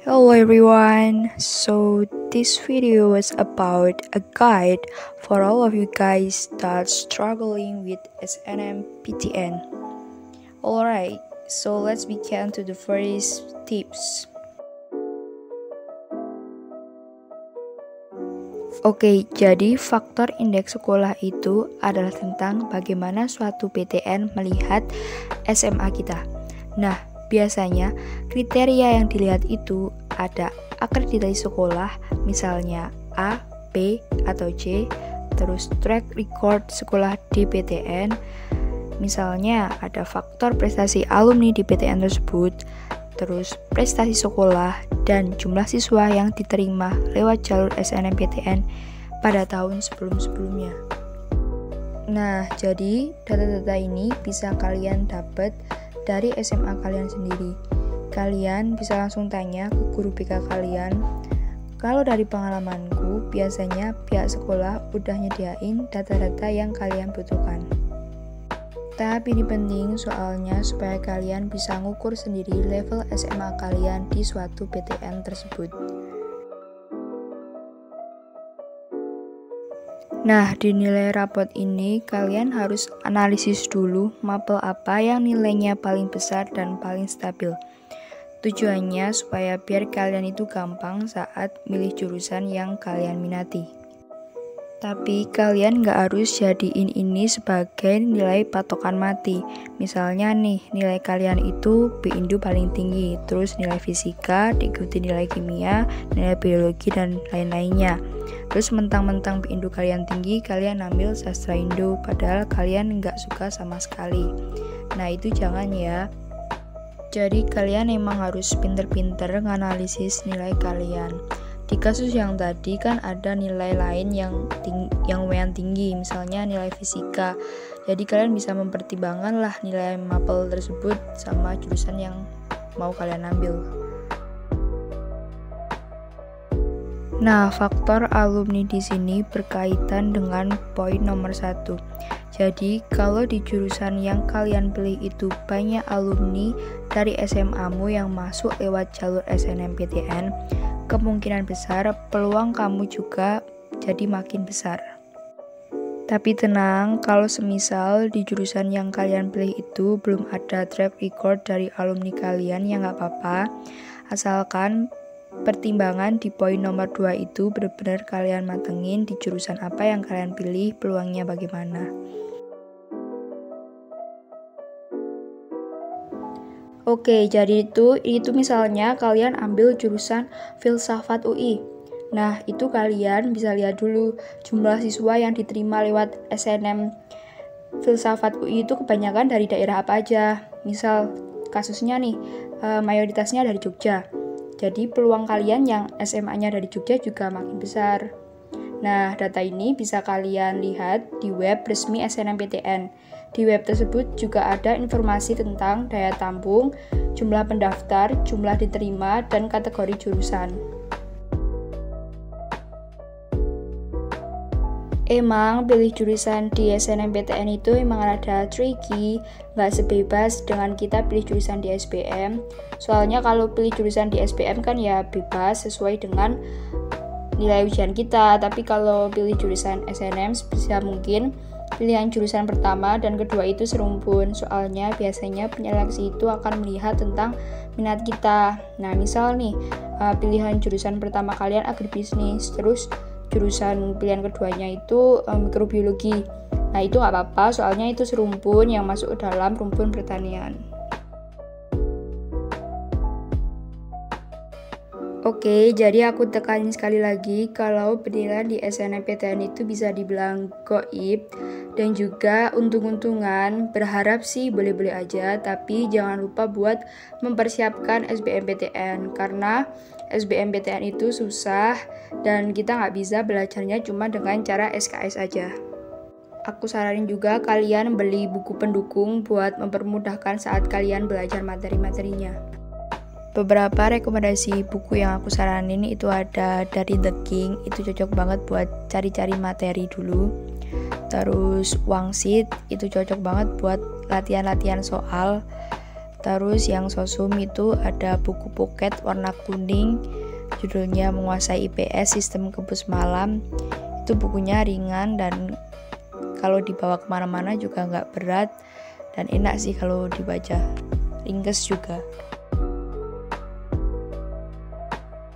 Hello everyone. So this video is about a guide for all of you guys that struggling with SNMPTN. Alright, so let's begin to the first tips. Oke, jadi faktor indeks sekolah itu adalah tentang bagaimana suatu PTN melihat SMA kita. Nah, biasanya kriteria yang dilihat itu ada akreditasi sekolah, misalnya A, B, atau C, terus track record sekolah di PTN, misalnya ada faktor prestasi alumni di PTN tersebut, terus prestasi sekolah dan jumlah siswa yang diterima lewat jalur SNMPTN pada tahun sebelum-sebelumnya. Nah, jadi data-data ini bisa kalian dapat dari SMA kalian sendiri. Kalian bisa langsung tanya ke guru BK kalian. Kalau dari pengalamanku, biasanya pihak sekolah udah nyediain data-data yang kalian butuhkan. Tapi ini penting soalnya supaya kalian bisa ngukur sendiri level SMA kalian di suatu PTN tersebut. Nah, di nilai rapot ini kalian harus analisis dulu mapel apa yang nilainya paling besar dan paling stabil. Tujuannya supaya biar kalian itu gampang saat milih jurusan yang kalian minati. Tapi kalian nggak harus jadiin ini sebagai nilai patokan mati. Misalnya nih, nilai kalian itu B-Indo paling tinggi, terus nilai fisika, diikuti nilai kimia, nilai biologi, dan lain-lainnya. Terus mentang-mentang B-Indo kalian tinggi, kalian ambil sastra Indo, padahal kalian nggak suka sama sekali. Nah, itu jangan ya. Jadi kalian emang harus pinter-pinter nganalisis nilai kalian. Di kasus yang tadi kan ada nilai lain yang lumayan tinggi, misalnya nilai fisika. Jadi kalian bisa mempertimbangkan lah nilai mapel tersebut sama jurusan yang mau kalian ambil. Nah, faktor alumni di sini berkaitan dengan poin nomor 1. Jadi, kalau di jurusan yang kalian pilih itu banyak alumni dari SMA-mu yang masuk lewat jalur SNMPTN, kemungkinan besar peluang kamu juga jadi makin besar. Tapi tenang, kalau semisal di jurusan yang kalian pilih itu belum ada track record dari alumni kalian, ya nggak apa-apa. Asalkan pertimbangan di poin nomor 2 itu benar-benar kalian matengin di jurusan apa yang kalian pilih, peluangnya bagaimana. Oke, jadi itu misalnya kalian ambil jurusan filsafat UI. Nah, itu kalian bisa lihat dulu jumlah siswa yang diterima lewat SNM filsafat UI itu kebanyakan dari daerah apa aja. Misal kasusnya nih, mayoritasnya dari Jogja. Jadi peluang kalian yang SMA-nya dari Jogja juga makin besar. Nah, data ini bisa kalian lihat di web resmi SNMPTN. Di web tersebut juga ada informasi tentang daya tampung, jumlah pendaftar, jumlah diterima, dan kategori jurusan. Emang pilih jurusan di SNMPTN itu emang rada tricky, nggak sebebas dengan kita pilih jurusan di SBM. Soalnya kalau pilih jurusan di SBM kan ya bebas sesuai dengan nilai ujian kita, tapi kalau pilih jurusan SNM bisa mungkin pilihan jurusan pertama dan kedua itu serumpun, soalnya biasanya penyeleksi itu akan melihat tentang minat kita. Nah, misal nih, pilihan jurusan pertama kalian agribisnis, terus jurusan pilihan keduanya itu mikrobiologi. Nah, itu nggak apa-apa, soalnya itu serumpun yang masuk dalam rumpun pertanian. Oke, jadi aku tekanin sekali lagi kalau penilaian di SNMPTN itu bisa dibilang goib dan juga untung-untungan. Berharap sih boleh-boleh aja, tapi jangan lupa buat mempersiapkan SBMPTN karena SBMPTN itu susah dan kita nggak bisa belajarnya cuma dengan cara SKS aja. Aku saranin juga kalian beli buku pendukung buat mempermudahkan saat kalian belajar materi-materinya. Beberapa rekomendasi buku yang aku saranin itu ada dari The King, itu cocok banget buat cari-cari materi dulu. Terus Wangsit, itu cocok banget buat latihan-latihan soal. Terus yang sosum itu ada buku pocket warna kuning, judulnya Menguasai IPS Sistem Kampus Malam. Itu bukunya ringan dan kalau dibawa kemana-mana juga nggak berat dan enak sih kalau dibaca, ringkes juga.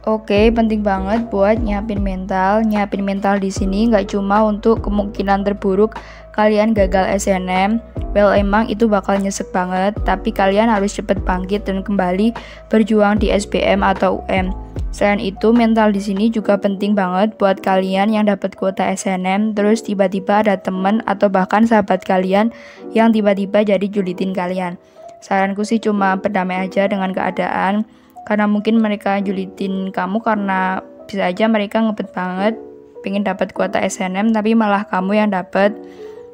Oke, penting banget buat nyiapin mental. Nyiapin mental di sini nggak cuma untuk kemungkinan terburuk kalian gagal SNM. Well, emang itu bakal nyesek banget, tapi kalian harus cepet bangkit dan kembali berjuang di SBM atau UM. Selain itu, mental di sini juga penting banget buat kalian yang dapat kuota SNM, terus tiba-tiba ada temen atau bahkan sahabat kalian yang tiba-tiba jadi julitin kalian. Saranku sih cuma berdamai aja dengan keadaan, karena mungkin mereka julitin kamu karena bisa aja mereka ngebet banget pengen dapat kuota SNM tapi malah kamu yang dapat.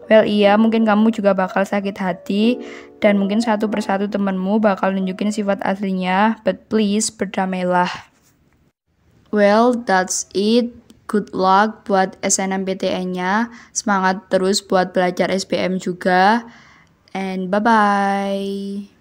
Well, iya, mungkin kamu juga bakal sakit hati dan mungkin satu persatu temenmu bakal nunjukin sifat aslinya, but please berdamailah. Well, that's it. Good luck buat SNMPTN-nya. Semangat terus buat belajar SBM juga. And bye-bye.